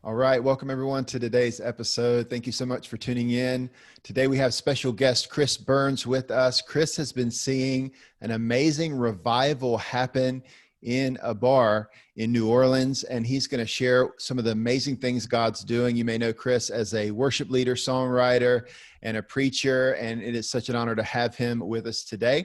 All right. Welcome everyone to today's episode. Thank you so much for tuning in. Today we have special guest Chris Burns with us. Chris has been seeing an amazing revival happen in a bar in New Orleans, and he's going to share some of the amazing things God's doing. You may know Chris as a worship leader, songwriter, and a preacher, and it is such an honor to have him with us today.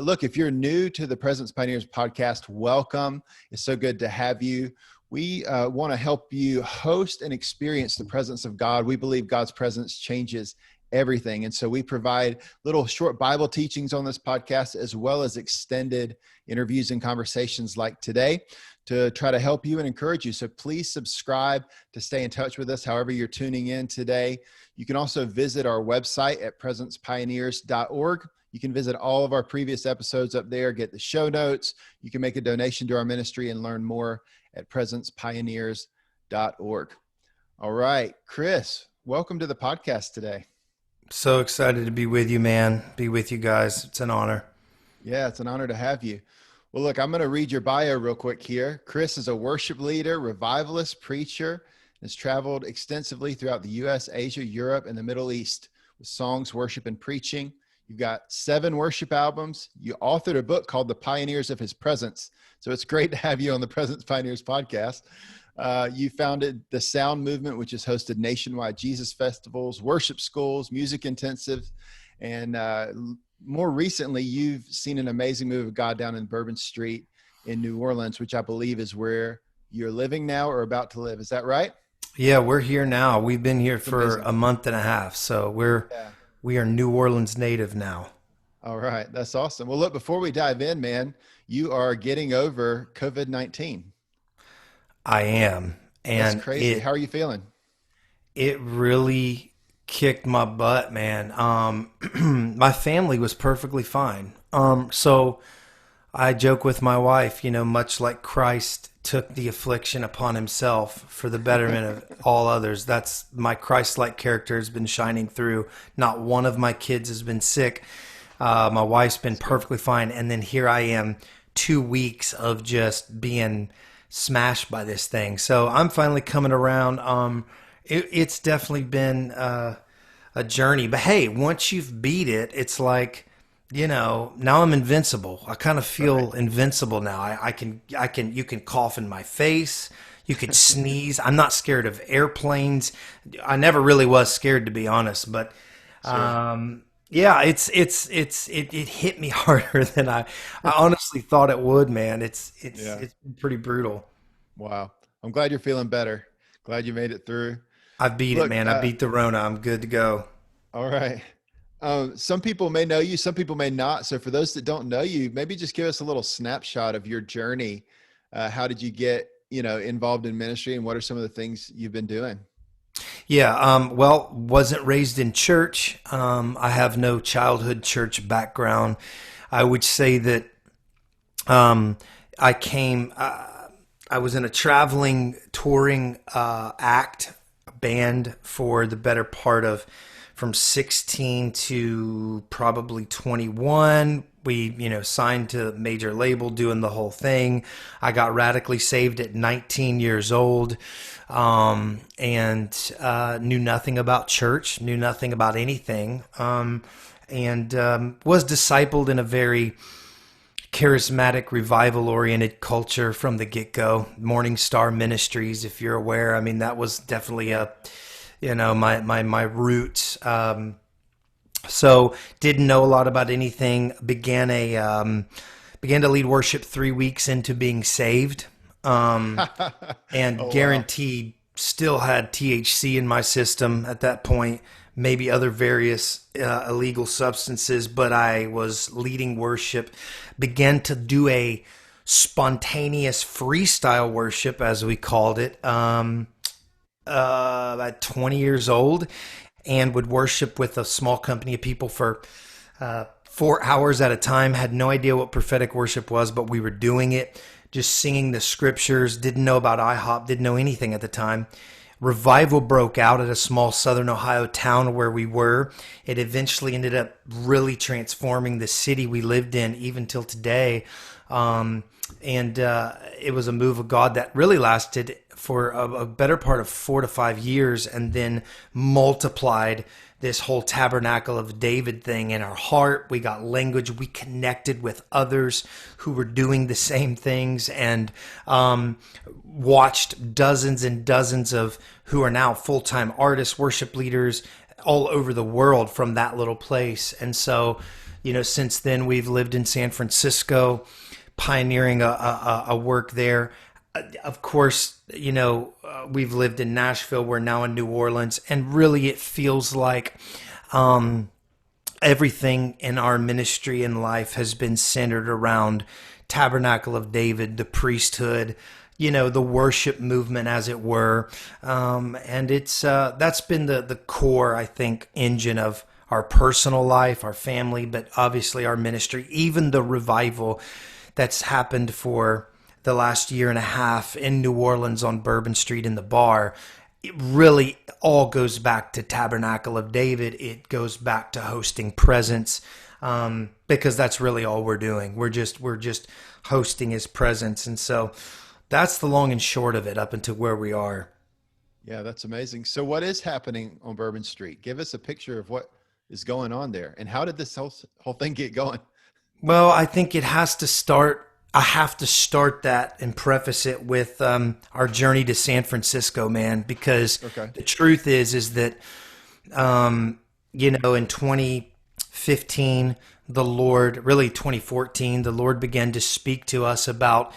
Look, if you're new to the Presence Pioneers podcast, welcome. It's so good to have you. We want to help you host and experience the presence of God. We believe God's presence changes everything. And so we provide little short Bible teachings on this podcast, as well as extended interviews and conversations like today to try to help you and encourage you. So please subscribe to stay in touch with us, however you're tuning in today. You can also visit our website at presencepioneers.org. You can visit all of our previous episodes up there, get the show notes. You can make a donation to our ministry and learn more at presencepioneers.org. All right, Chris, welcome to the podcast today. So excited to be with you, man. Be with you guys. It's an honor. Yeah, it's an honor to have you. Well, look, I'm going to read your bio real quick here. Chris is a worship leader, revivalist, preacher, and has traveled extensively throughout the U.S., Asia, Europe, and the Middle East with songs, worship, and preaching. You've got 7 worship albums. You authored a book called The Pioneers of His Presence. So it's great to have you on the Presence Pioneers podcast. You founded the Sound Movement, which has hosted nationwide Jesus festivals, worship schools, music intensives, and more recently, you've seen an amazing move of God down in Bourbon Street in New Orleans, which I believe is where you're living now or about to live. Is that right? Yeah, we're here now. We've been here for a month and a half. So we are New Orleans native now. All right. That's awesome. Well, look, before we dive in, man, you are getting over COVID-19. I am. And that's crazy. How are you feeling? It really kicked my butt, man. My family was perfectly fine. So I joke with my wife, much like Christ took the affliction upon himself for the betterment of all others. That's my Christ-like character has been shining through. Not one of my kids has been sick. My wife's been perfectly fine. And then here I am, 2 weeks of just being smashed by this thing. So I'm finally coming around. It's definitely been a journey. But hey, once you've beat it, it's like, now I'm invincible. I kind of feel invincible now. You can cough in my face. You can sneeze. I'm not scared of airplanes. I never really was scared, to be honest. But yeah, it hit me harder than I honestly thought it would, man. It's been pretty brutal. Wow. I'm glad you're feeling better. Glad you made it through. I beat it, man. I beat the Rona. I'm good to go. All right. Some people may know you, some people may not. So for those that don't know you, maybe just give us a little snapshot of your journey. How did you get, involved in ministry, and what are some of the things you've been doing? Yeah. Well, wasn't raised in church. I have no childhood church background. I would say that, I was in a traveling, touring, band for the better part of from 16 to probably 21. We, signed to a major label, doing the whole thing. I got radically saved at 19 years old, and knew nothing about church, knew nothing about anything, and was discipled in a very charismatic, revival-oriented culture from the get-go. Morning Star Ministries, if you're aware. I mean, that was definitely my roots. So didn't know a lot about anything. Began to lead worship 3 weeks into being saved, and guaranteed still had THC in my system at that point. Maybe other various illegal substances, but I was leading worship. Began to do a spontaneous freestyle worship, as we called it, about 20 years old, and would worship with a small company of people for 4 hours at a time. Had no idea what prophetic worship was, but we were doing it, just singing the scriptures. Didn't know about IHOP, didn't know anything at the time. Revival broke out at a small southern Ohio town where we were. It eventually ended up really transforming the city we lived in, even till today. and it was a move of God that really lasted for a better part of 4 to 5 years, and then multiplied this whole Tabernacle of David thing in our heart. We got language. We connected with others who were doing the same things, and watched dozens and dozens of who are now full-time artists, worship leaders all over the world from that little place. And so, since then we've lived in San Francisco, pioneering a work there. Of course, we've lived in Nashville. We're now in New Orleans, and really it feels like everything in our ministry and life has been centered around Tabernacle of David, the priesthood, the worship movement, as it were. And it's that's been the core, I think, engine of our personal life, our family, but obviously our ministry, even the revival that's happened for the last year and a half in New Orleans on Bourbon Street in the bar. It really all goes back to Tabernacle of David. It goes back to hosting presence, because that's really all we're doing. We're just hosting his presence. And so that's the long and short of it up until where we are. Yeah, that's amazing. So what is happening on Bourbon Street? Give us a picture of what is going on there, and how did this whole thing get going? Well, I think it has to start. I have to start that and preface it with our journey to San Francisco, man, because the truth is that, in 2015, the Lord, really 2014, the Lord began to speak to us about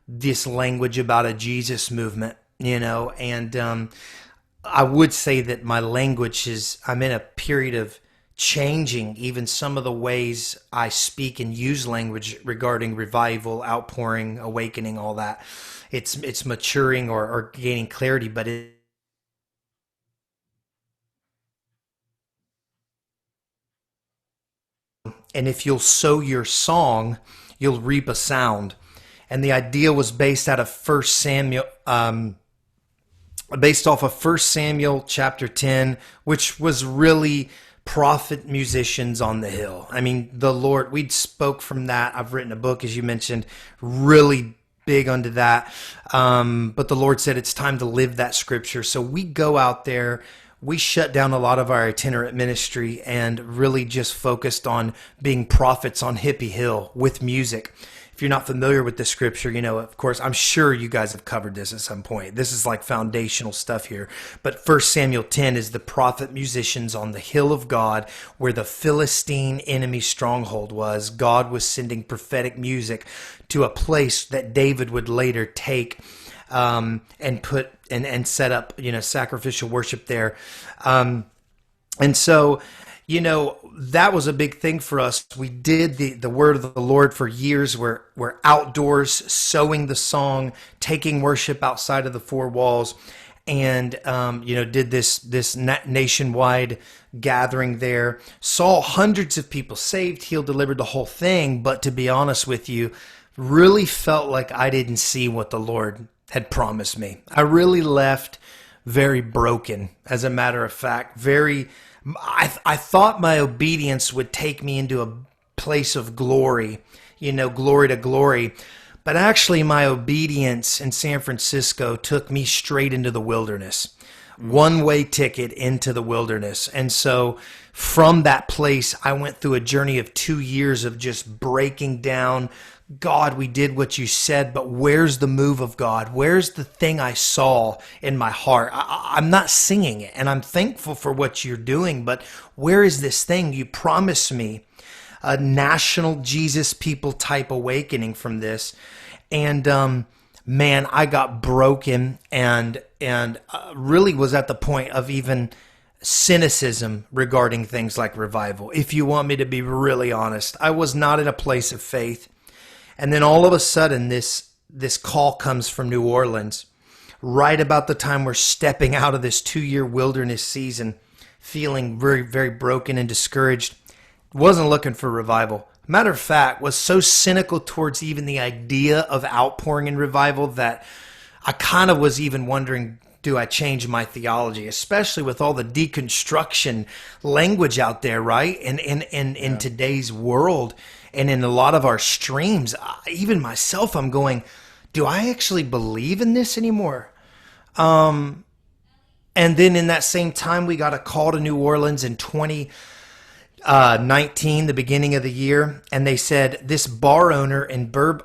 this language about a Jesus movement, and I would say that my language I'm in a period of changing even some of the ways I speak and use language regarding revival, outpouring, awakening, all that. It's maturing or gaining clarity, but and if you'll sow your song, you'll reap a sound. And the idea was based out of First Samuel, based off of 1 Samuel chapter 10, which was really prophet musicians on the hill. I mean, the Lord, we'd spoke from that. I've written a book, as you mentioned, really big onto that. But the Lord said it's time to live that scripture. So we go out there, we shut down a lot of our itinerant ministry and really just focused on being prophets on Hippie Hill with music. If you're not familiar with the scripture, of course, I'm sure you guys have covered this at some point. This is like foundational stuff here. But 1 Samuel 10 is the prophet musicians on the hill of God, where the Philistine enemy stronghold was. God was sending prophetic music to a place that David would later take and put and set up, sacrificial worship there. And so, that was a big thing for us. We did the word of the Lord for years. We're outdoors, sowing the song, taking worship outside of the four walls, and did this nationwide gathering there. Saw hundreds of people saved, healed, delivered, the whole thing. But to be honest with you, really felt like I didn't see what the Lord had promised me. I really left very broken, as a matter of fact, I thought my obedience would take me into a place of glory, glory to glory. But actually, my obedience in San Francisco took me straight into the wilderness. One-way ticket into the wilderness. And so from that place, I went through a journey of 2 years of just breaking down. God, we did what you said, but where's the move of God? Where's the thing I saw in my heart? I'm not singing it, and I'm thankful for what you're doing, but where is this thing you promised me? A national Jesus people type awakening from this. And man, I got broken and really was at the point of even cynicism regarding things like revival. If you want me to be really honest, I was not in a place of faith. And then all of a sudden, this call comes from New Orleans, right about the time we're stepping out of this 2-year wilderness season, feeling very, very broken and discouraged. Wasn't looking for revival. Matter of fact, was so cynical towards even the idea of outpouring in revival that I kind of was even wondering, do I change my theology, especially with all the deconstruction language out there, right? In today's world. And in a lot of our streams, even myself, I'm going, do I actually believe in this anymore? And then in that same time, we got a call to New Orleans in 2019, the beginning of the year. And they said this bar owner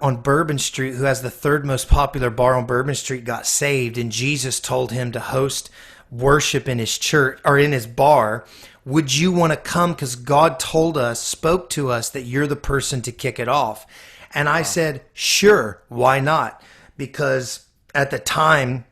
on Bourbon Street, who has the third most popular bar on Bourbon Street, got saved. And Jesus told him to host worship in his church or in his bar. Would you want to come? Because God spoke to us that you're the person to kick it off. And I said, sure, why not? Because at the time,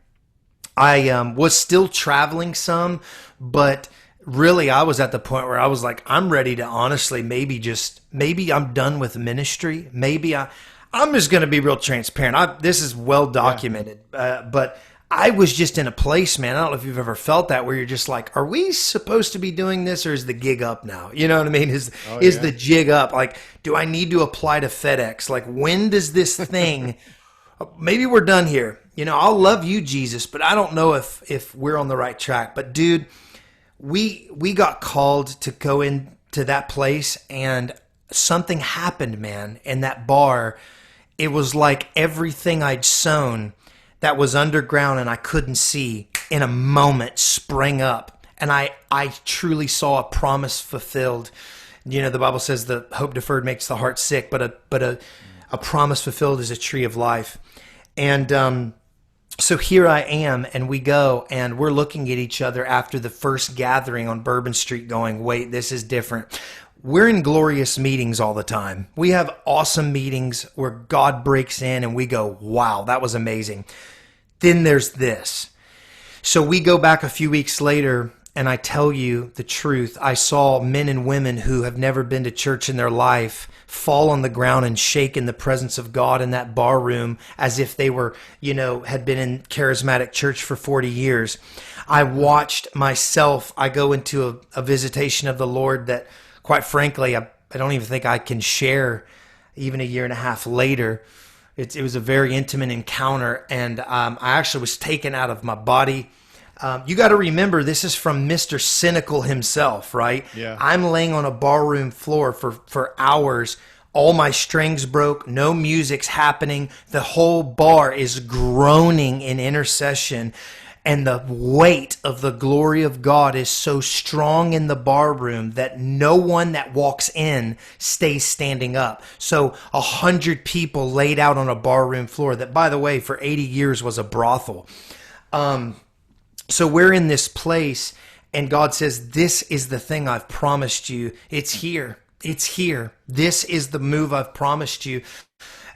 I was still traveling some, but really I was at the point where I was like, I'm ready to honestly maybe I'm done with ministry. Maybe I'm just going to be real transparent. This is well documented, but I was just in a place, man. I don't know if you've ever felt that, where you're just like, are we supposed to be doing this, or is the gig up now? You know what I mean? Is the jig up? Like, do I need to apply to FedEx? Like, when does this thing, maybe we're done here. You know, I'll love you, Jesus, but I don't know if we're on the right track. But dude, we got called to go into that place, and something happened, man, in that bar. It was like everything I'd sown that was underground and I couldn't see in a moment sprang up. And I truly saw a promise fulfilled. You know, the Bible says the hope deferred makes the heart sick, but a promise fulfilled is a tree of life. And so here I am, and we go, and we're looking at each other after the first gathering on Bourbon Street going, wait, this is different. We're in glorious meetings all the time. We have awesome meetings where God breaks in and we go, wow, that was amazing. Then there's this. So we go back a few weeks later, and I tell you the truth. I saw men and women who have never been to church in their life fall on the ground and shake in the presence of God in that bar room as if they were, had been in charismatic church for 40 years. I watched myself. I go into a visitation of the Lord that, quite frankly, I don't even think I can share even a year and a half later. It was a very intimate encounter, and I actually was taken out of my body. You got to remember, this is from Mr. Cynical himself, right? Yeah. I'm laying on a barroom floor for hours. All my strings broke. No music's happening. The whole bar is groaning in intercession. And the weight of the glory of God is so strong in the bar room that no one that walks in stays standing up. So 100 people laid out on a bar room floor that, by the way, for 80 years was a brothel. So we're in this place, and God says, this is the thing I've promised you. It's here. It's here. This is the move I've promised you.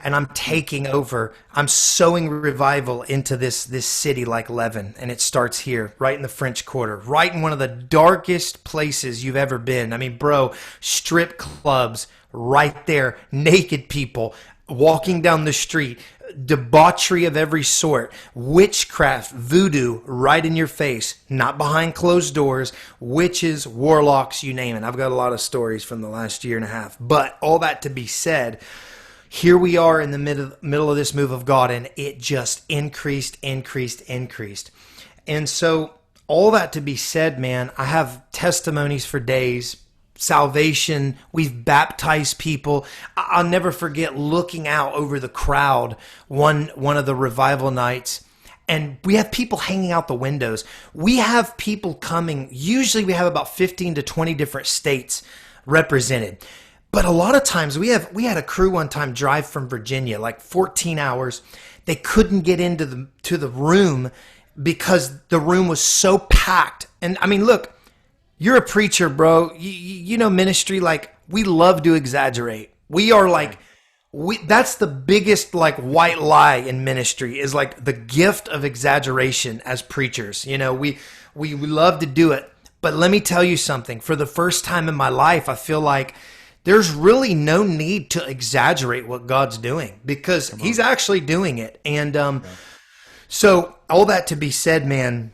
And I'm taking over. I'm sowing revival into this city like leaven. And it starts here, right in the French Quarter, right in one of the darkest places you've ever been. I mean, bro, strip clubs right there, naked people walking down the street, debauchery of every sort, witchcraft, voodoo right in your face, not behind closed doors, witches, warlocks, you name it. I've got a lot of stories from the last year and a half. But all that to be said, here we are in the middle of this move of God, and it just increased. And so all that to be said, man, I have testimonies for days. Salvation, we've baptized people. I'll never forget looking out over the crowd one of the revival nights, and we have people hanging out the windows. We have people coming. Usually we have about 15 to 20 different states represented. But a lot of times we had a crew one time drive from Virginia, like 14 hours. They couldn't get into the room because the room was so packed. And I mean, look, you're a preacher, bro. You know ministry, like, we love to exaggerate. We are like, that's the biggest like white lie in ministry, is like the gift of exaggeration as preachers. You know, we love to do it. But let me tell you something. For the first time in my life, I feel like there's really no need to exaggerate what God's doing, because he's actually doing it. And so all that to be said, man,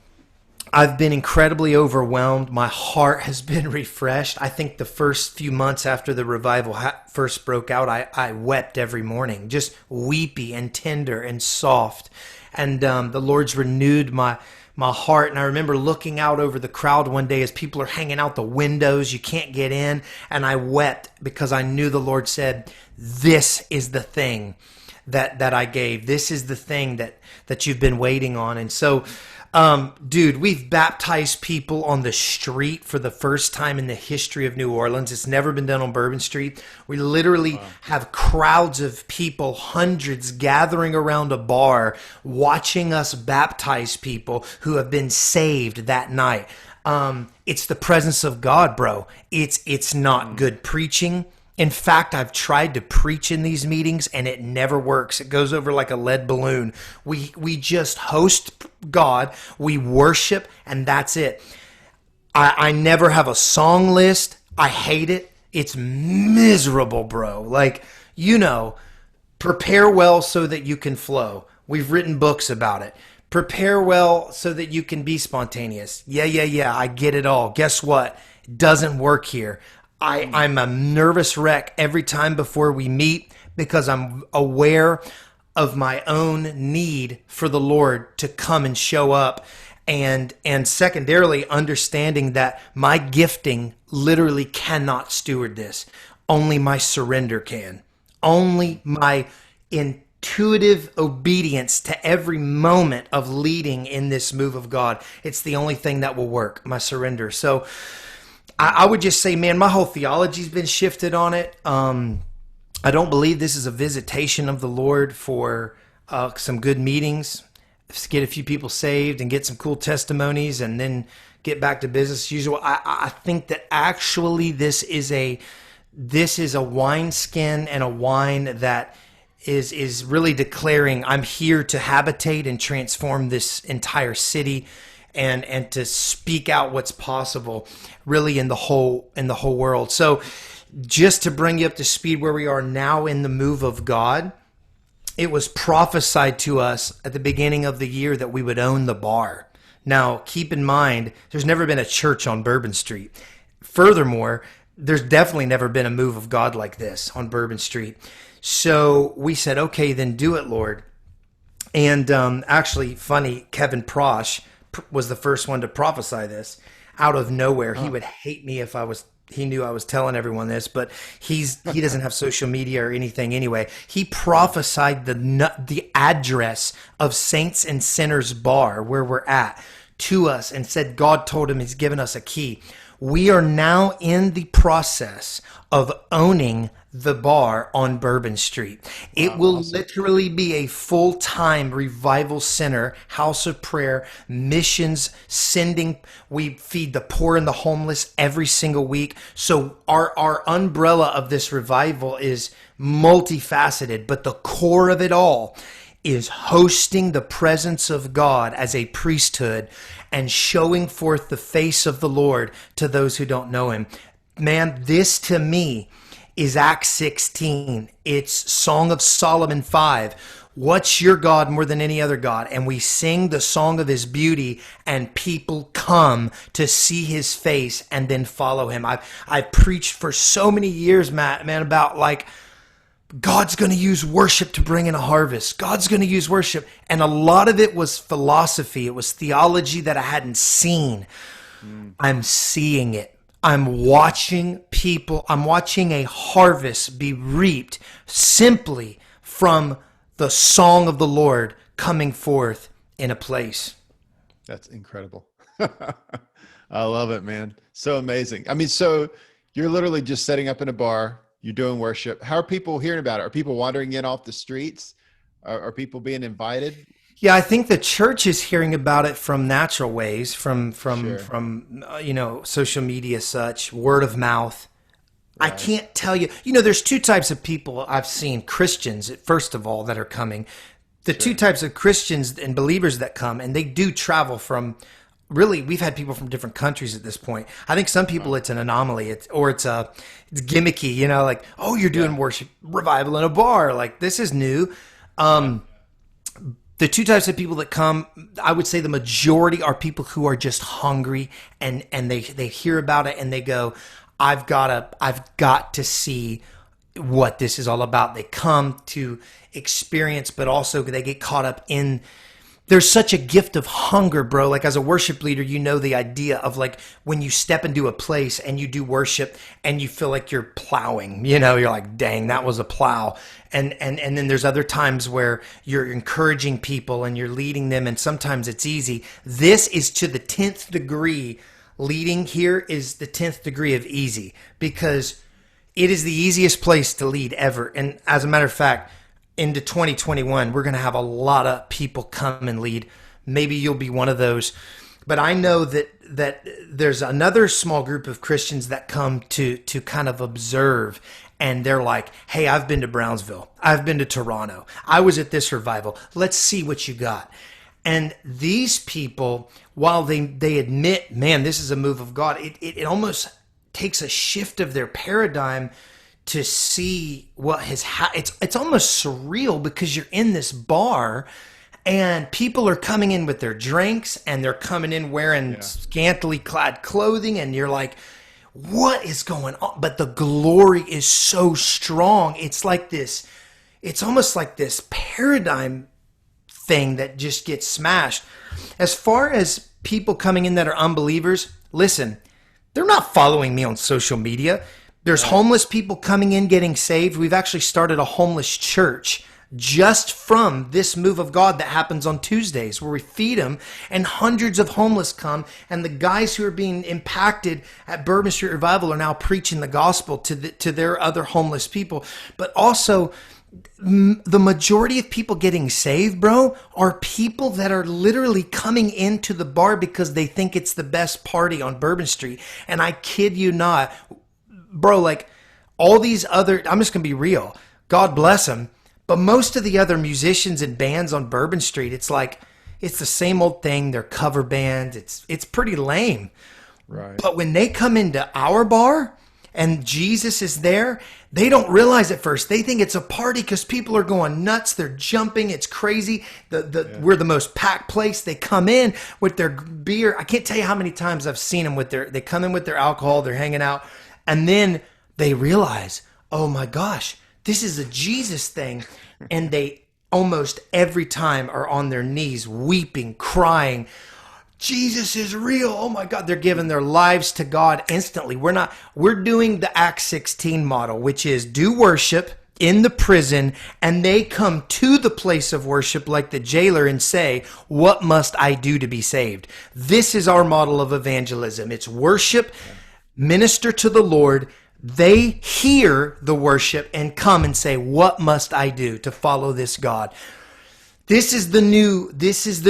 I've been incredibly overwhelmed. My heart has been refreshed. I think the first few months after the revival first broke out, I wept every morning, just weepy and tender and soft. And the Lord's renewed my my heart. And I remember looking out over the crowd one day as people are hanging out the windows. You can't get in. And I wept because I knew the Lord said, this is the thing that I gave. This is the thing that you've been waiting on. And so, dude, we've baptized people on the street for the first time in the history of New Orleans. It's never been done on Bourbon Street. We literally have crowds of people, hundreds gathering around a bar, watching us baptize people who have been saved that night. It's the presence of God, bro. It's not good preaching. In fact, I've tried to preach in these meetings and it never works. It goes over like a lead balloon. We just host God, we worship, and that's it. I never have a song list. I hate it. It's miserable, bro. Like, prepare well so that you can flow. We've written books about it. Prepare well so that you can be spontaneous. Yeah. I get it all. Guess what? It doesn't work here. I'm a nervous wreck every time before we meet because I'm aware of my own need for the Lord to come and show up. And secondarily, understanding that my gifting literally cannot steward this. Only my surrender can. Only my intuitive obedience to every moment of leading in this move of God. It's the only thing that will work, my surrender. So I would just say, man, my whole theology's been shifted on it. I don't believe this is a visitation of the Lord for some good meetings, get a few people saved and get some cool testimonies and then get back to business as usual. I think that actually this is a wineskin and a wine that is really declaring, I'm here to habitate and transform this entire city. And to speak out what's possible really in the whole world. So just to bring you up to speed where we are now in the move of God, it was prophesied to us at the beginning of the year that we would own the bar. Now, keep in mind, there's never been a church on Bourbon Street. Furthermore, there's definitely never been a move of God like this on Bourbon Street. So we said, okay, then do it, Lord. And actually, funny, Kevin Prosh was the first one to prophesy this out of nowhere. He would hate me if he knew I was telling everyone this, but he doesn't have social media or anything anyway. He prophesied the address of Saints and Sinners Bar where we're at to us and said God told him he's given us a key. We are now in the process of owning the bar on Bourbon Street. It will literally be a full-time revival center, house of prayer, missions, sending. We feed the poor and the homeless every single week. So our umbrella of this revival is multifaceted, but the core of it all is hosting the presence of God as a priesthood and showing forth the face of the Lord to those who don't know him. Man, this to me is Acts 16. It's Song of Solomon 5. What's your God more than any other God? And we sing the song of his beauty and people come to see his face and then follow him. I've preached for so many years, man, about like, God's going to use worship to bring in a harvest. God's going to use worship. And a lot of it was philosophy. It was theology that I hadn't seen. I'm seeing it. I'm watching a harvest be reaped simply from the song of the Lord coming forth in a place. That's incredible. I love it, man. So amazing. I mean, so you're literally just setting up in a bar, you're doing worship. How are people hearing about it? Are people wandering in off the streets? Are people being invited? Yeah, I think the church is hearing about it from natural ways, from social media, such word of mouth. Right. I can't tell you. There's two types of people I've seen. Christians, first of all, that are coming. The two types of Christians and believers that come, and they do travel from. Really, we've had people from different countries at this point. I think some people it's an anomaly, it's gimmicky. Like, oh, you're doing worship revival in a bar. Like, this is new. The two types of people that come, I would say the majority are people who are just hungry and they hear about it and they go, I've got to see what this is all about. They come to experience, but also they get caught up in there's such a gift of hunger, bro. Like as a worship leader, you know the idea of like when you step into a place and you do worship and you feel like you're plowing, you're like, dang, that was a plow. And then there's other times where you're encouraging people and you're leading them, and sometimes it's easy. This is to the 10th degree. Leading here is the 10th degree of easy, because it is the easiest place to lead ever. And as a matter of fact, into 2021, we're going to have a lot of people come and lead. Maybe you'll be one of those. But I know that there's another small group of Christians that come to kind of observe. And they're like, hey, I've been to Brownsville. I've been to Toronto. I was at this revival. Let's see what you got. And these people, while they admit, man, this is a move of God, it almost takes a shift of their paradigm to see what has it's almost surreal, because you're in this bar and people are coming in with their drinks and they're coming in wearing scantily clad clothing, and you're like, what is going on? But the glory is so strong. It's like this, it's almost like this paradigm thing that just gets smashed. As far as people coming in that are unbelievers, listen, they're not following me on social media. There's homeless people coming in getting saved. We've actually started a homeless church just from this move of God that happens on Tuesdays, where we feed them, and hundreds of homeless come, and the guys who are being impacted at Bourbon Street Revival are now preaching the gospel to their other homeless people. But also, the majority of people getting saved, bro, are people that are literally coming into the bar because they think it's the best party on Bourbon Street. And I kid you not, bro, like all these other, I'm just going to be real, God bless them, but most of the other musicians and bands on Bourbon Street, it's like, it's the same old thing. They're cover bands. It's pretty lame. Right. But when they come into our bar and Jesus is there, they don't realize at first. They think it's a party because people are going nuts. They're jumping. It's crazy. We're the most packed place. They come in with their beer. I can't tell you how many times I've seen them they come in with their alcohol. They're hanging out. And then they realize, oh my gosh, this is a Jesus thing. And they almost every time are on their knees, weeping, crying. Jesus is real. Oh my God. They're giving their lives to God instantly. We're doing the Acts 16 model, which is do worship in the prison, and they come to the place of worship like the jailer and say, what must I do to be saved? This is our model of evangelism. It's worship, minister to the Lord. They hear the worship and come and say, what must I do to follow this God? This is the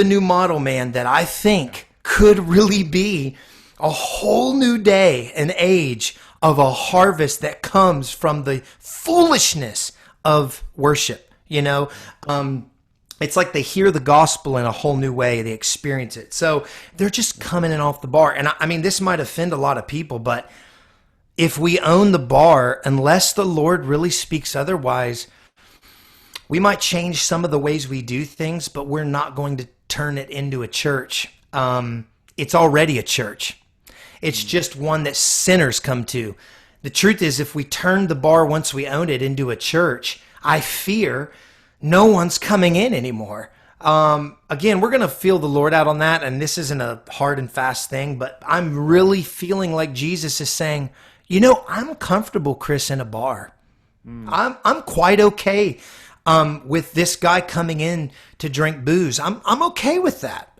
new model, man, that I think could really be a whole new day, an age of a harvest that comes from the foolishness of worship. It's like they hear the gospel in a whole new way. They experience it. So they're just coming in off the bar. And I mean, this might offend a lot of people, but if we own the bar, unless the Lord really speaks otherwise, we might change some of the ways we do things, but we're not going to turn it into a church. It's already a church. It's just one that sinners come to. The truth is, if we turn the bar once we own it into a church, I fear no one's coming in anymore. Again, we're going to feel the Lord out on that, and this isn't a hard and fast thing, but I'm really feeling like Jesus is saying, I'm comfortable, Chris, in a bar. I'm quite okay with this guy coming in to drink booze. I'm okay with that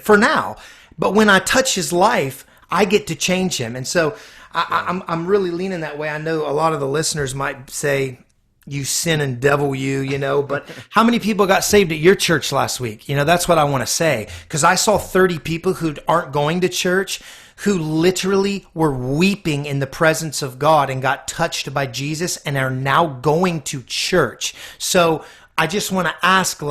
for now. But when I touch his life, I get to change him. And so I'm really leaning that way. I know a lot of the listeners might say, you sin and devil you, but how many people got saved at your church last week? That's what I want to say. Because I saw 30 people who aren't going to church who literally were weeping in the presence of God and got touched by Jesus and are now going to church. So I just want to ask,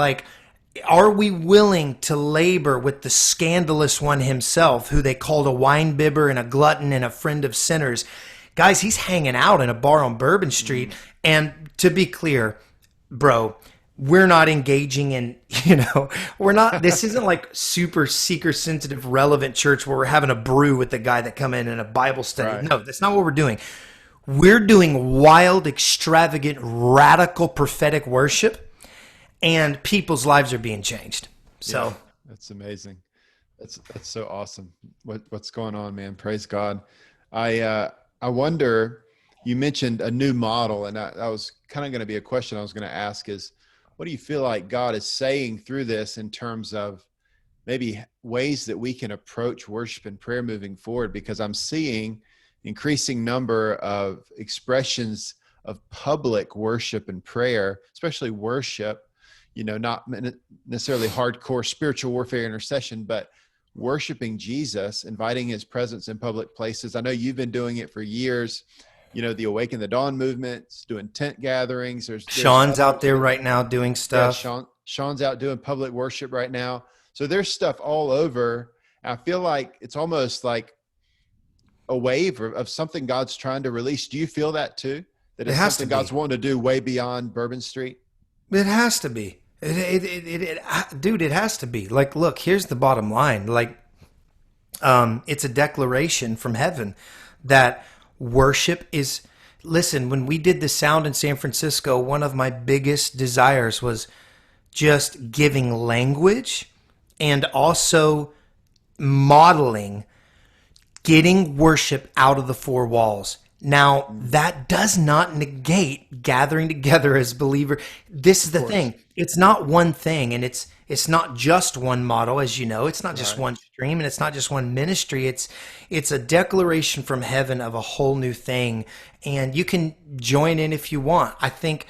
are we willing to labor with the scandalous one himself, who they called a wine bibber and a glutton and a friend of sinners? Guys, he's hanging out in a bar on Bourbon Street. And to be clear, bro, we're not engaging in, this isn't like super seeker sensitive, relevant church where we're having a brew with the guy that come in a Bible study. Right. No, that's not what we're doing. We're doing wild, extravagant, radical prophetic worship, and people's lives are being changed. Yeah, So that's amazing. That's so awesome. What's going on, man? Praise God. I wonder. You mentioned a new model, and that was kind of going to be a question I was going to ask. Is what do you feel like God is saying through this in terms of maybe ways that we can approach worship and prayer moving forward? Because I'm seeing increasing number of expressions of public worship and prayer, especially worship, not necessarily hardcore spiritual warfare intercession, but worshiping Jesus, inviting his presence in public places. I know you've been doing it for years. The Awaken the Dawn movements, doing tent gatherings. There's Sean's other, out there right now doing yeah, stuff. Sean's out doing public worship right now. So there's stuff all over. I feel like it's almost like a wave of something God's trying to release. Do you feel that too? That It it's has to something God's be. wanting to do way beyond Bourbon Street? It has to be. Dude, it has to be. Like, look, here's the bottom line. Like, it's a declaration from heaven that worship is. Listen, when we did the sound in San Francisco, one of my biggest desires was just giving language and also modeling getting worship out of the four walls. Now, that does not negate gathering together as believers. This is the thing. It's not one thing, and it's not just one model, as you know. It's not just one stream, and it's not just one ministry. It's a declaration from heaven of a whole new thing, and you can join in if you want. I think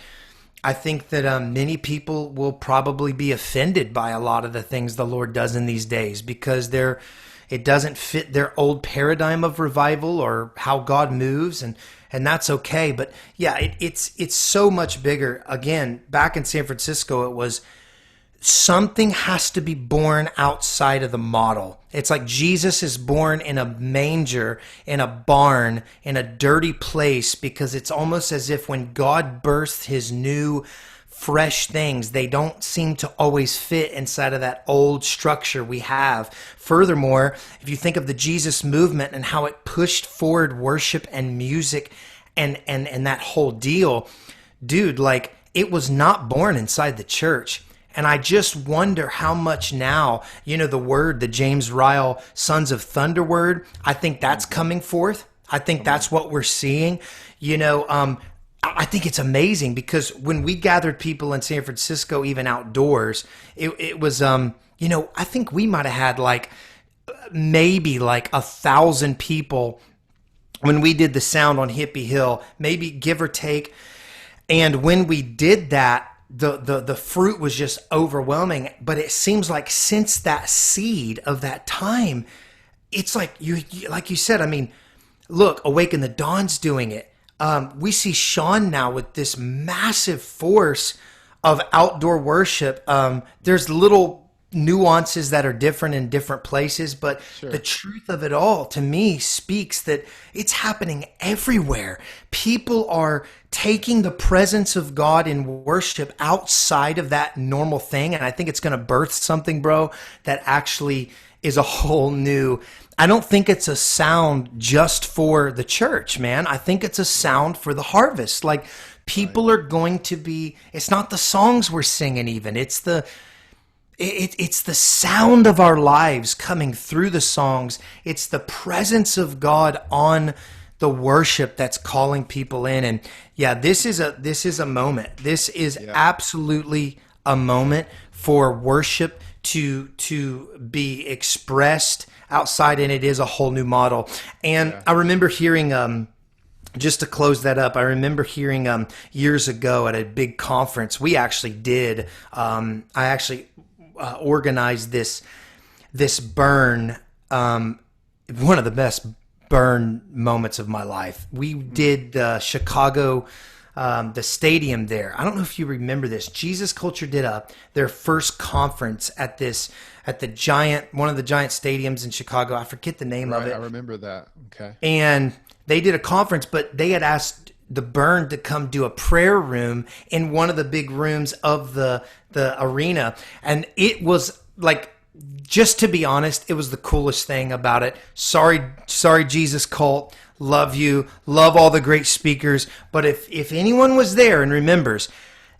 that many people will probably be offended by a lot of the things the Lord does in these days because it doesn't fit their old paradigm of revival or how God moves, and that's okay. But yeah, it's so much bigger. Again, back in San Francisco, it was something has to be born outside of the model. It's like Jesus is born in a manger, in a barn, in a dirty place, because it's almost as if when God birthed his new fresh things, they don't seem to always fit inside of that old structure we have. Furthermore, if you think of the Jesus movement and how it pushed forward worship and music and that whole deal, dude, like it was not born inside the church. And I just wonder how much now, the word, the James Ryle Sons of Thunder word, I think that's coming forth. I think that's what we're seeing. I think it's amazing because when we gathered people in San Francisco, even outdoors, it was, I think we might have had like maybe like 1,000 people when we did the sound on Hippie Hill, maybe give or take. And when we did that, the fruit was just overwhelming. But it seems like since that seed of that time, it's like like you said, I mean, look, Awaken the Dawn's doing it. We see Sean now with this massive force of outdoor worship. There's little nuances that are different in different places, but the truth of it all to me speaks that it's happening everywhere. People are taking the presence of God in worship outside of that normal thing. And I think it's going to birth something, bro, that actually is a whole new. I don't think it's a sound just for the church, man. I think it's a sound for the harvest. Like people are going to be, it's not the songs we're singing even. It's the sound of our lives coming through the songs. It's the presence of God on the worship that's calling people in. And yeah, this is a moment. This is absolutely a moment for worship to be expressed outside, and it is a whole new model. And I remember hearing, just to close that up, I remember hearing years ago at a big conference we actually did. I actually organized this burn, one of the best burn moments of my life. We did Chicago. The stadium there. I don't know if you remember this. Jesus Culture did their first conference at one of the giant stadiums in Chicago. I forget the name of it. I remember that. Okay. And they did a conference, but they had asked the Burn to come do a prayer room in one of the big rooms of the arena. And it was like, just to be honest, it was the coolest thing about it. Sorry, Jesus Cult. Love you. Love all the great speakers. But if anyone was there and remembers,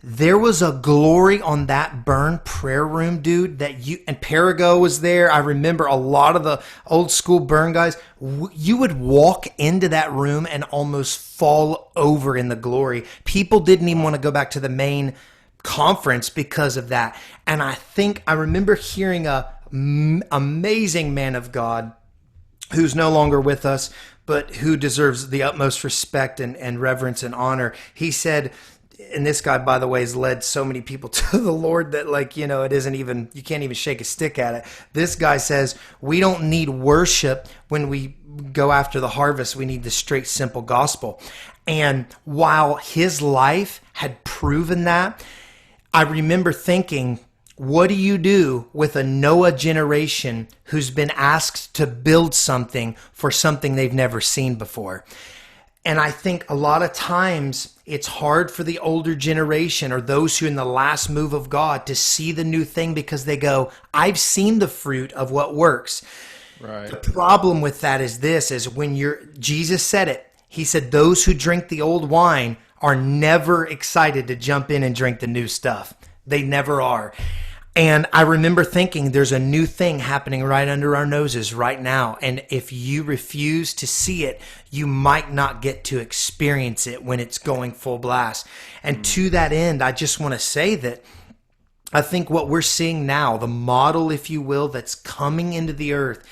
There was a glory on that burn prayer room, dude, and Perigo was there. I remember a lot of the old school burn guys. You would walk into that room and almost fall over in the glory. People didn't even want to go back to the main conference because of that. And I remember hearing a amazing man of God who's no longer with us, but who deserves the utmost respect and reverence and honor. He said, and this guy, by the way, has led so many people to the Lord that, like, it isn't even, you can't even shake a stick at it. This guy says, we don't need worship when we go after the harvest. We need the straight, simple gospel. And while his life had proven that, I remember thinking, what do you do with a Noah generation who's been asked to build something for something they've never seen before? And I think a lot of times it's hard for the older generation or those who are in the last move of God to see the new thing because they go, I've seen the fruit of what works. Right. The problem with that is when Jesus said it. He said, those who drink the old wine are never excited to jump in and drink the new stuff. They never are. And I remember thinking there's a new thing happening right under our noses right now. And if you refuse to see it, you might not get to experience it when it's going full blast. And to that end, I just want to say that I think what we're seeing now, the model, if you will, that's coming into the earth,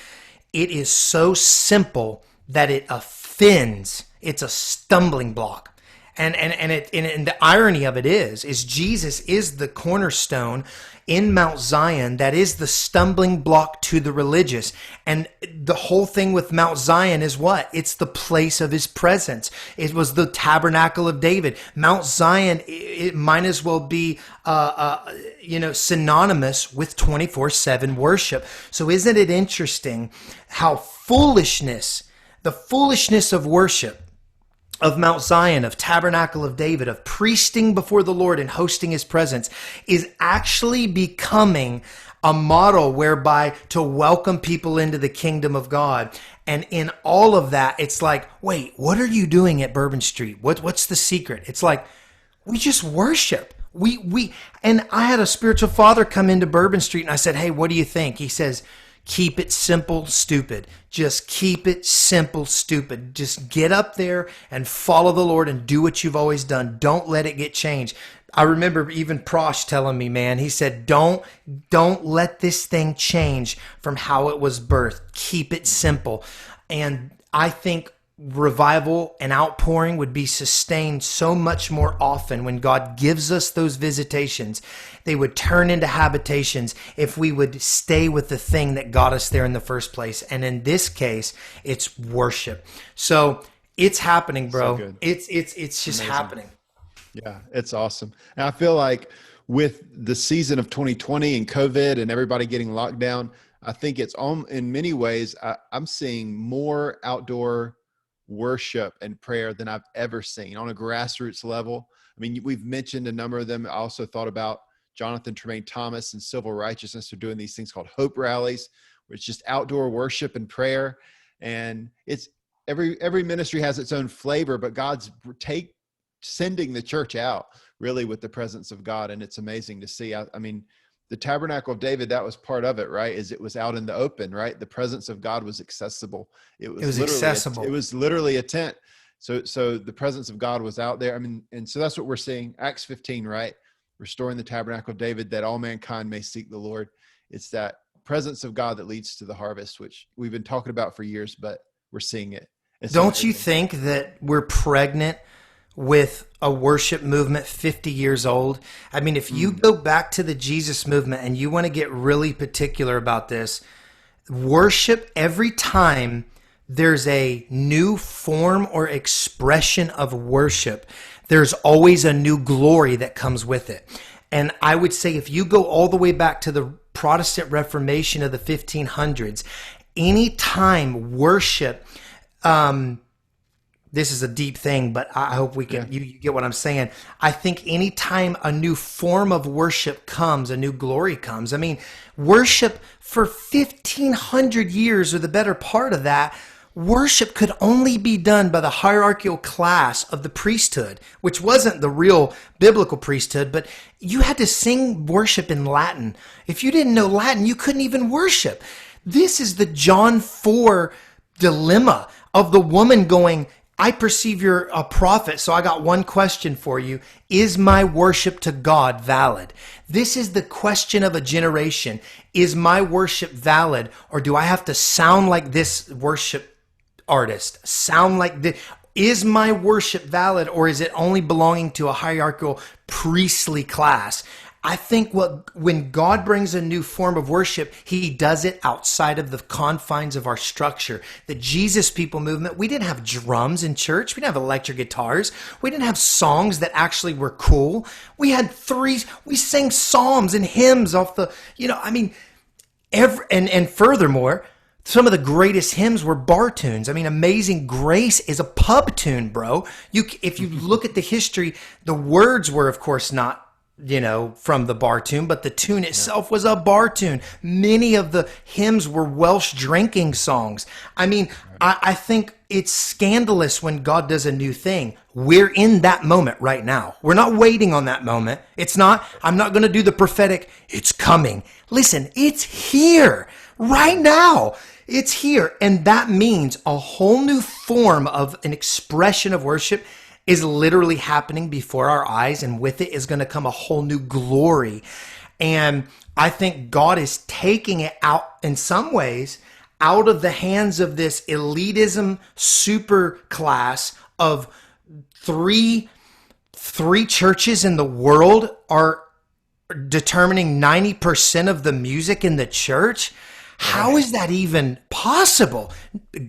it is so simple that it offends. It's a stumbling block. And the irony of it is Jesus is the cornerstone in Mount Zion that is the stumbling block to the religious. And the whole thing with Mount Zion is what? It's the place of his presence. It was the Tabernacle of David. Mount Zion, it might as well be synonymous with 24/7 worship. So isn't it interesting how the foolishness of worship, of Mount Zion, of Tabernacle of David, of priesting before the Lord and hosting his presence, is actually becoming a model whereby to welcome people into the kingdom of God. And in all of that, it's like, wait, what are you doing at Bourbon Street? What's the secret? It's like, we just worship. And I had a spiritual father come into Bourbon Street and I said, hey, what do you think? He says, keep it simple, stupid. Just keep it simple, stupid. Just get up there and follow the Lord and do what you've always done. Don't let it get changed. I remember even Prosh telling me, man, he said, don't let this thing change from how it was birthed. Keep it simple. And I think revival and outpouring would be sustained so much more often when God gives us those visitations. They would turn into habitations if we would stay with the thing that got us there in the first place. And in this case, it's worship. So it's happening, bro. So it's just amazing. happening. Yeah, it's awesome. And I feel like with the season of 2020 and COVID and everybody getting locked down, I think it's in many ways, I'm seeing more outdoor worship and prayer than I've ever seen on a grassroots level. I mean, we've mentioned a number of them. I also thought about Jonathan Tremaine Thomas and Civil Righteousness are doing these things called Hope Rallies, where it's just outdoor worship and prayer. And it's every ministry has its own flavor, but God's sending the church out really with the presence of God. And it's amazing to see. I mean, the Tabernacle of David, that was part of it, right? Is it was out in the open, right? The presence of God was accessible. It was accessible. It was literally a tent. So the presence of God was out there. I mean, and so that's what we're seeing. Acts 15, right? Restoring the Tabernacle of David, that all mankind may seek the Lord. It's that presence of God that leads to the harvest, which we've been talking about for years, but we're seeing it. Don't you think that we're pregnant with a worship movement 50 years old? I mean, if you go back to the Jesus movement and you want to get really particular about this, worship, every time there's a new form or expression of worship, there's always a new glory that comes with it. And I would say if you go all the way back to the Protestant Reformation of the 1500s, any time worship, this is a deep thing, but I hope we can, you get what I'm saying. I think anytime a new form of worship comes, a new glory comes. I mean, worship for 1,500 years or the better part of that worship could only be done by the hierarchical class of the priesthood, which wasn't the real biblical priesthood, but you had to sing worship in Latin. If you didn't know Latin, you couldn't even worship. This is the John 4 dilemma of the woman going, I perceive you're a prophet, so I got one question for you. Is my worship to God valid? This is the question of a generation. Is my worship valid, or do I have to sound like this worship artist? Sound like this? Is my worship valid, or is it only belonging to a hierarchical priestly class? I think when God brings a new form of worship, he does it outside of the confines of our structure. The Jesus People movement, we didn't have drums in church. We didn't have electric guitars. We didn't have songs that actually were cool. We sang psalms and hymns off the, and furthermore, some of the greatest hymns were bar tunes. I mean, Amazing Grace is a pub tune, bro. If you look at the history, the words were, of course, not from the bar tune, but the tune itself was a bar tune. Many of the hymns were Welsh drinking songs. I mean, I think it's scandalous when God does a new thing. We're in that moment right now. We're not waiting on that moment. I'm not going to do the prophetic. It's coming. Listen, it's here right now. It's here. And that means a whole new form of an expression of worship is literally happening before our eyes, and with it is going to come a whole new glory. And I think God is taking it out, in some ways, out of the hands of this elitism super class of three churches in the world are determining 90% of the music in the church. How is that even possible?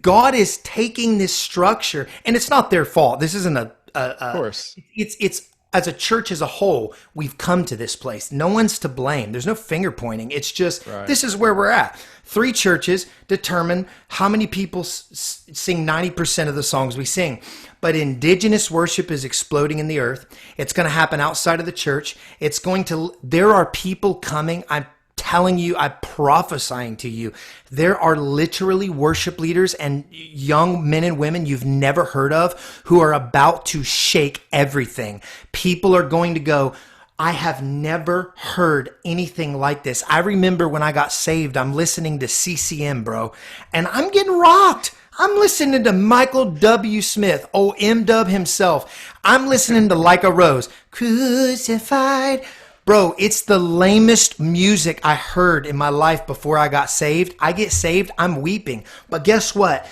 God is taking this structure, and it's not their fault. This isn't of course. It's as a church as a whole, we've come to this place. No one's to blame. There's no finger pointing. It's just, This is where we're at. 3 churches determine how many people sing 90% of the songs we sing. But indigenous worship is exploding in the earth. It's going to happen outside of the church. There are people coming. I'm telling you, I'm prophesying to you. There are literally worship leaders and young men and women you've never heard of who are about to shake everything. People are going to go, I have never heard anything like this. I remember when I got saved, I'm listening to CCM, bro, and I'm getting rocked. I'm listening to Michael W. Smith, M-Dub himself. I'm listening to Like a Rose, Crucified. Bro, it's the lamest music I heard in my life before I got saved. I get saved, I'm weeping. But guess what?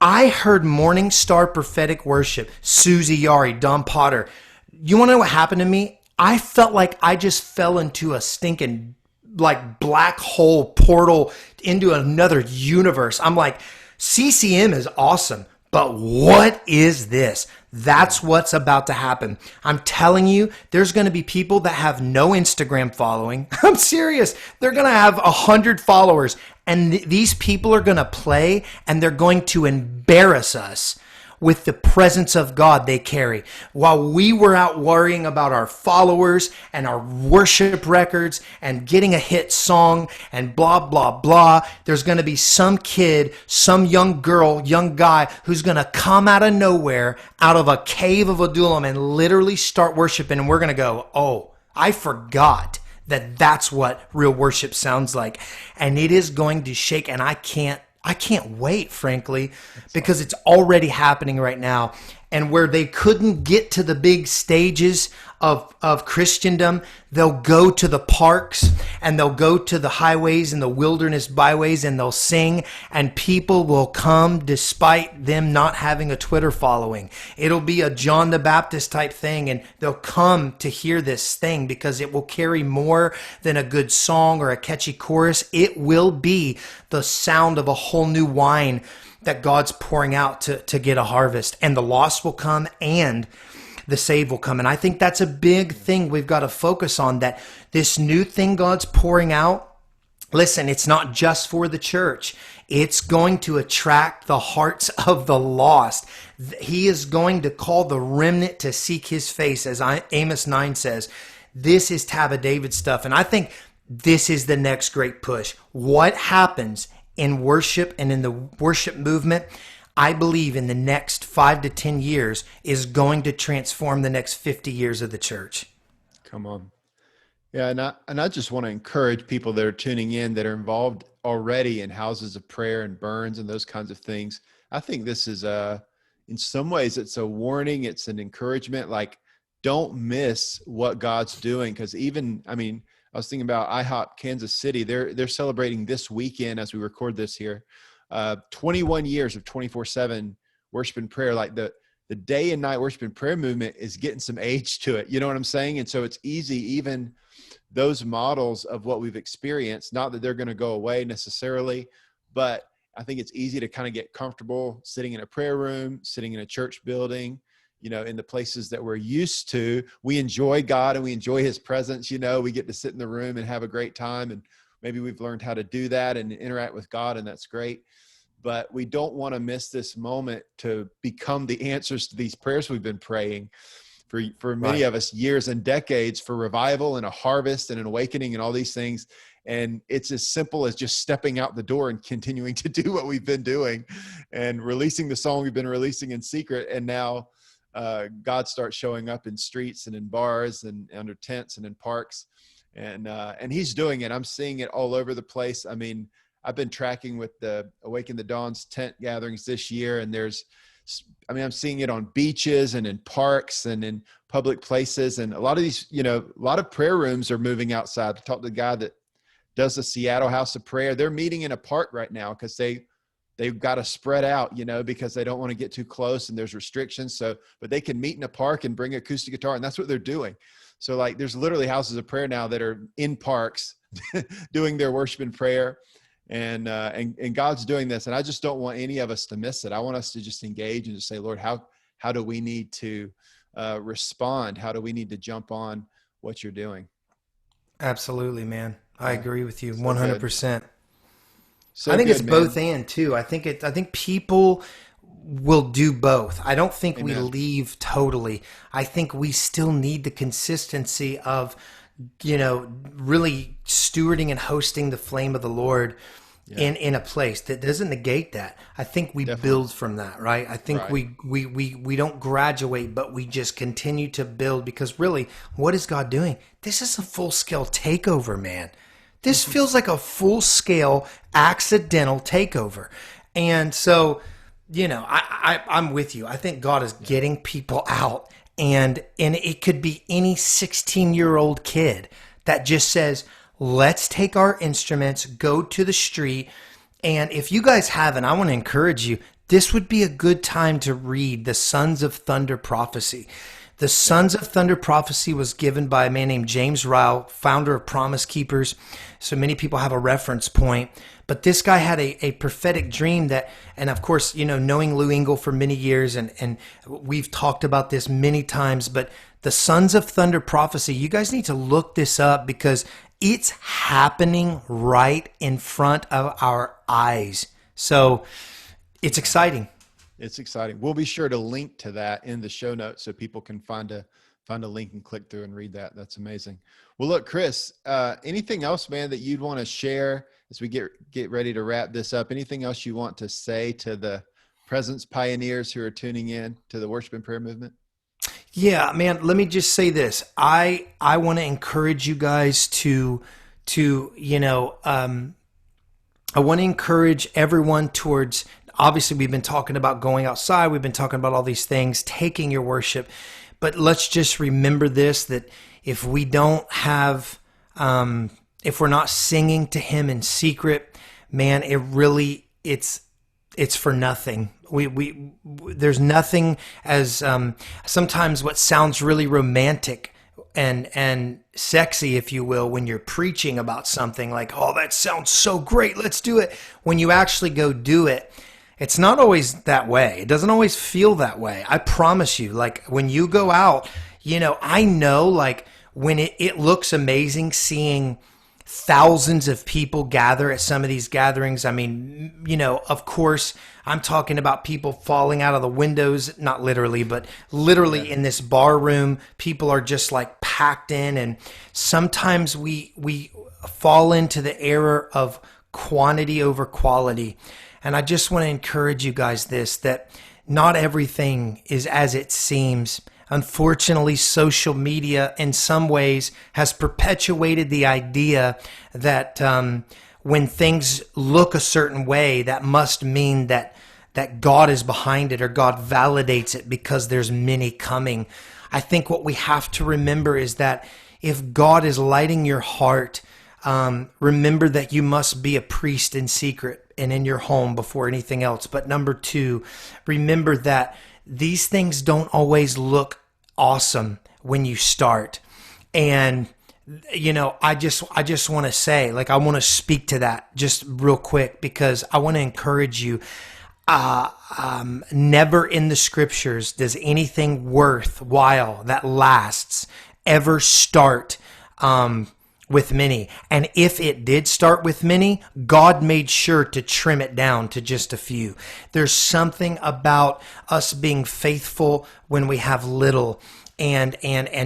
I heard Morning Star Prophetic Worship, Susie Yari, Don Potter. You want to know what happened to me? I felt like I just fell into a stinking black hole portal into another universe. I'm like, CCM is awesome, but what is this? That's what's about to happen. I'm telling you, there's going to be people that have no Instagram following. I'm serious. They're going to have 100 followers, and these people are going to play, and they're going to embarrass us with the presence of God they carry. While we were out worrying about our followers and our worship records and getting a hit song and blah, blah, blah, there's going to be some kid, some young girl, young guy who's going to come out of nowhere, out of a cave of Adullam and literally start worshiping. And we're going to go, oh, I forgot that's what real worship sounds like. And it is going to shake, and I can't wait, frankly, because it's already happening right now. And where they couldn't get to the big stages of Christendom, they'll go to the parks and they'll go to the highways and the wilderness byways and they'll sing, and people will come despite them not having a Twitter following. It'll be a John the Baptist type thing, and they'll come to hear this thing because it will carry more than a good song or a catchy chorus. It will be the sound of a whole new wine that God's pouring out to get a harvest, and the lost will come and the saved will come. And I think that's a big thing we've got to focus on, that this new thing God's pouring out, listen, it's not just for the church. It's going to attract the hearts of the lost. He is going to call the remnant to seek his face, as Amos 9 says. This is Tab of David stuff. And I think this is the next great push. What happens in worship and in the worship movement, I believe in the next 5 to 10 years is going to transform the next 50 years of the church. Come on. Yeah, and I just want to encourage people that are tuning in that are involved already in houses of prayer and burns and those kinds of things. I think this is in some ways it's a warning, it's an encouragement. Like, don't miss what God's doing, because I was thinking about IHOP Kansas City. They're celebrating this weekend as we record this here, 21 years of 24/7 worship and prayer. Like the day and night worship and prayer movement is getting some age to it. You know what I'm saying? And so it's easy, even those models of what we've experienced, not that they're going to go away necessarily, but I think it's easy to kind of get comfortable sitting in a prayer room, sitting in a church building, in the places that we're used to. We enjoy God and we enjoy his presence. We get to sit in the room and have a great time. And maybe we've learned how to do that and interact with God, and that's great. But we don't want to miss this moment to become the answers to these prayers we've been praying for many of us, years and decades, for revival and a harvest and an awakening and all these things. And it's as simple as just stepping out the door and continuing to do what we've been doing and releasing the song we've been releasing in secret. And now God starts showing up in streets and in bars and under tents and in parks. And he's doing it. I'm seeing it all over the place. I mean, I've been tracking with the Awaken the Dawn's tent gatherings this year, and I'm seeing it on beaches and in parks and in public places. And a lot of these, a lot of prayer rooms are moving outside. I talked to the guy that does the Seattle House of Prayer. They're meeting in a park right now because they've got to spread out, because they don't want to get too close and there's restrictions. But they can meet in a park and bring acoustic guitar, and that's what they're doing. So like, there's literally houses of prayer now that are in parks doing their worship and prayer. And God's doing this. And I just don't want any of us to miss it. I want us to just engage and just say, Lord, how do we need to respond? How do we need to jump on what you're doing? Absolutely, man. I agree with you 100%. So I think good, it's man. both and too. I think people will do both. I don't think we leave totally. I think we still need the consistency of, really stewarding and hosting the flame of the Lord in a place that doesn't negate that. I think we build from that, right? I think we don't graduate, but we just continue to build, because really, what is God doing? This is a full-scale takeover, man. This feels like a full-scale accidental takeover. And so, I'm with you. I think God is getting people out, and it could be any 16-year-old kid that just says, let's take our instruments, go to the street. And if you guys haven't, I want to encourage you, this would be a good time to read the Sons of Thunder Prophecy. The Sons of Thunder Prophecy was given by a man named James Ryle, founder of Promise Keepers. So many people have a reference point. But this guy had a prophetic dream that, and of course, knowing Lou Engle for many years, and we've talked about this many times, but the Sons of Thunder Prophecy, you guys need to look this up, because it's happening right in front of our eyes. So it's exciting. It's exciting. We'll be sure to link to that in the show notes so people can find a link and click through and read that. That's amazing. Well, look, Chris, anything else, man, that you'd want to share as we get ready to wrap this up? Anything else you want to say to the Presence pioneers who are tuning in to the worship and prayer movement? Yeah, man, let me just say this. I want to encourage you guys to I want to encourage everyone towards, obviously we've been talking about going outside. We've been talking about all these things, taking your worship. But let's just remember this, that if we don't have, if we're not singing to him in secret, man, it's for nothing. There's nothing as, sometimes what sounds really romantic and sexy, if you will, when you're preaching about something like, oh, that sounds so great, let's do it. When you actually go do it, it's not always that way. It doesn't always feel that way. I promise you, like when you go out, I know like when it looks amazing seeing thousands of people gather at some of these gatherings. I mean, of course, I'm talking about people falling out of the windows, not literally, but literally in this bar room. People are just like packed in. And sometimes we fall into the error of quantity over quality. And I just want to encourage you guys that not everything is as it seems. Unfortunately, social media in some ways has perpetuated the idea that when things look a certain way, that must mean that God is behind it or God validates it because there's many coming. I think what we have to remember is that if God is lighting your heart, remember that you must be a priest in secret and in your home before anything else. But number two, remember that these things don't always look awesome when you start. And I just want to say, like, I want to speak to that just real quick because I want to encourage you. Never in the scriptures does anything worthwhile that lasts ever start with many. And if it did start with many, God made sure to trim it down to just a few. There's something about us being faithful when we have little and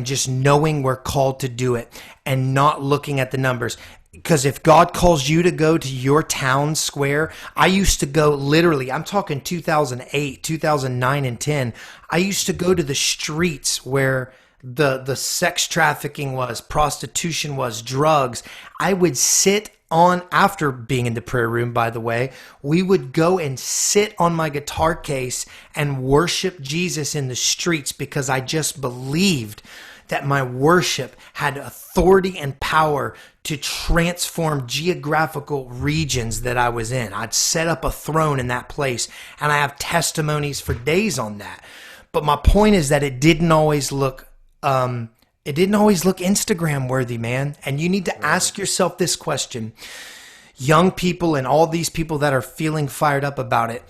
just knowing we're called to do it and not looking at the numbers. Because if God calls you to go to your town square, I used to go literally, I'm talking 2008, 2009, and 10. I used to go to the streets where the sex trafficking was, prostitution was, drugs. I would sit on, after being in the prayer room, by the way, we would go and sit on my guitar case and worship Jesus in the streets because I just believed that my worship had authority and power to transform geographical regions that I was in. I'd set up a throne in that place, and I have testimonies for days on that. But my point is that it didn't always look Instagram worthy, man. And you need to ask yourself this question. Young people and all these people that are feeling fired up about it,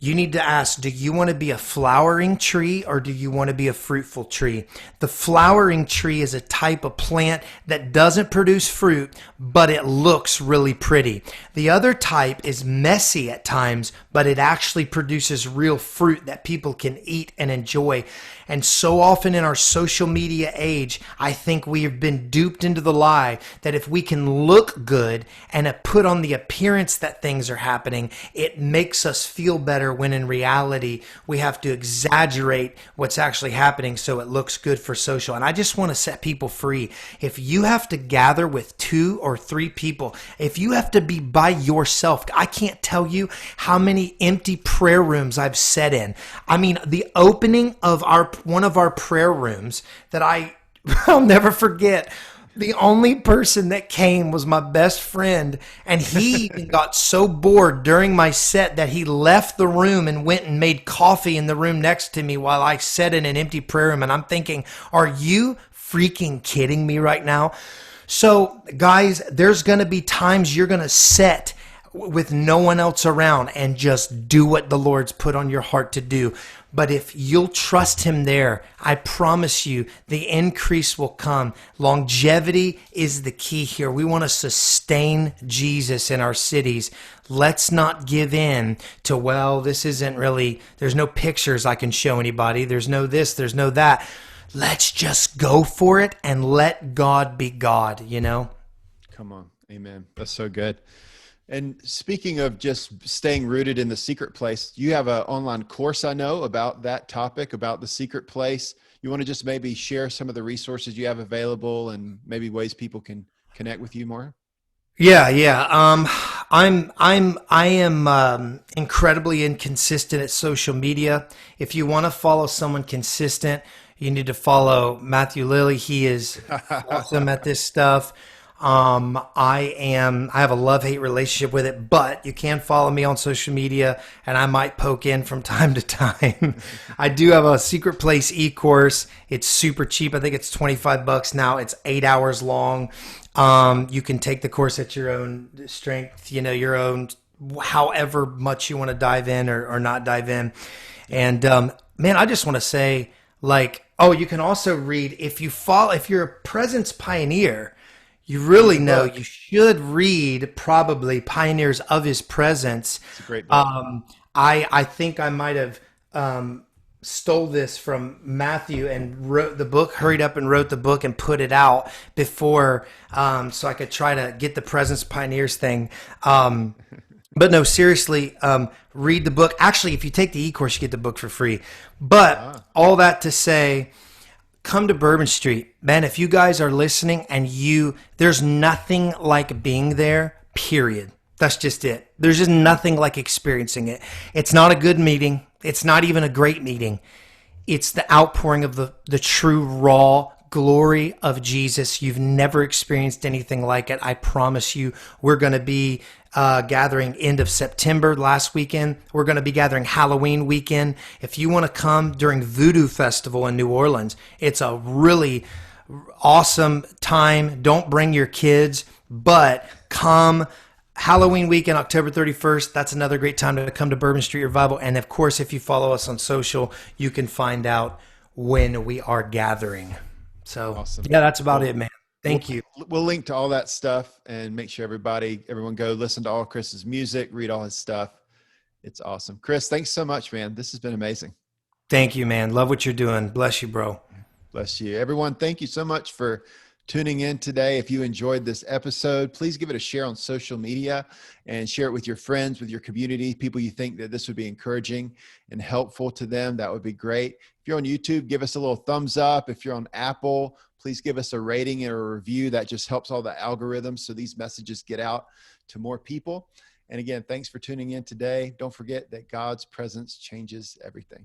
you need to ask, do you want to be a flowering tree or do you want to be a fruitful tree? The flowering tree is a type of plant that doesn't produce fruit, but it looks really pretty. The other type is messy at times, but it actually produces real fruit that people can eat and enjoy. And so often in our social media age, I think we have been duped into the lie that if we can look good and put on the appearance that things are happening, it makes us feel better, when in reality, we have to exaggerate what's actually happening so it looks good for social. And I just want to set people free. If you have to gather with 2 or 3 people, if you have to be by yourself, I can't tell you how many empty prayer rooms I've sat in. I mean, the opening of one of our prayer rooms that I'll never forget. The only person that came was my best friend, and he even got so bored during my set that he left the room and went and made coffee in the room next to me while I sat in an empty prayer room. And I'm thinking, are you freaking kidding me right now? So guys, there's going to be times you're going to sit with no one else around and just do what the Lord's put on your heart to do. But if you'll trust him there, I promise you the increase will come. Longevity is the key here. We want to sustain Jesus in our cities. Let's not give in to, well, this isn't really, there's no pictures I can show anybody. There's no this, there's no that. Let's just go for it and let God be God, Come on. Amen. That's so good. And speaking of just staying rooted in the secret place, you have an online course, I know, about that topic, about the secret place. You want to just maybe share some of the resources you have available and maybe ways people can connect with you more? Yeah. I am incredibly inconsistent at social media. If you want to follow someone consistent, you need to follow Matthew Lilly. He is awesome at this stuff. I have a love-hate relationship with it, but you can follow me on social media and I might poke in from time to time. I do have a Secret Place e-course. It's super cheap. I think it's $25 now. It's 8 hours long. You can take the course at your own strength, your own, however much you want to dive in or not dive in. And, man, I just want to say, you can also read, if you're a presence pioneer, you really know you should read probably Pioneers of His Presence. It's a great book. I think I might have stole this from Matthew and hurried up and wrote the book and put it out before so I could try to get the Presence Pioneers thing. But no, seriously, read the book. Actually, if you take the e-course, you get the book for free. But Ah, all that to say, come to Bourbon Street. Man, if you guys are listening and there's nothing like being there, period. That's just it. There's just nothing like experiencing it. It's not a good meeting. It's not even a great meeting. It's the outpouring of the true raw glory of Jesus. You've never experienced anything like it. I promise you. We're going to be gathering end of September last weekend. We're going to be gathering Halloween weekend. If you want to come during Voodoo Festival in New Orleans, it's a really awesome time. Don't bring your kids, but come Halloween weekend, October 31st. That's another great time to come to Bourbon Street Revival. And of course, if you follow us on social, you can find out when we are gathering. So awesome. yeah, that's about Well, it, man. we'll, Thank you. we'll link to all that stuff and make sure everyone go listen to all Chris's music, read all his stuff. It's awesome. Chris, thanks so much, man. This has been amazing. Thank you, man. Love what you're doing. Bless you, bro. Bless you. Everyone, thank you so much for tuning in today. If you enjoyed this episode, please give it a share on social media and share it with your friends, with your community, people you think that this would be encouraging and helpful to them. That would be great. If you're on YouTube, give us a little thumbs up. If you're on Apple, please give us a rating and a review. That just helps all the algorithms so these messages get out to more people. And again, thanks for tuning in today. Don't forget that God's presence changes everything.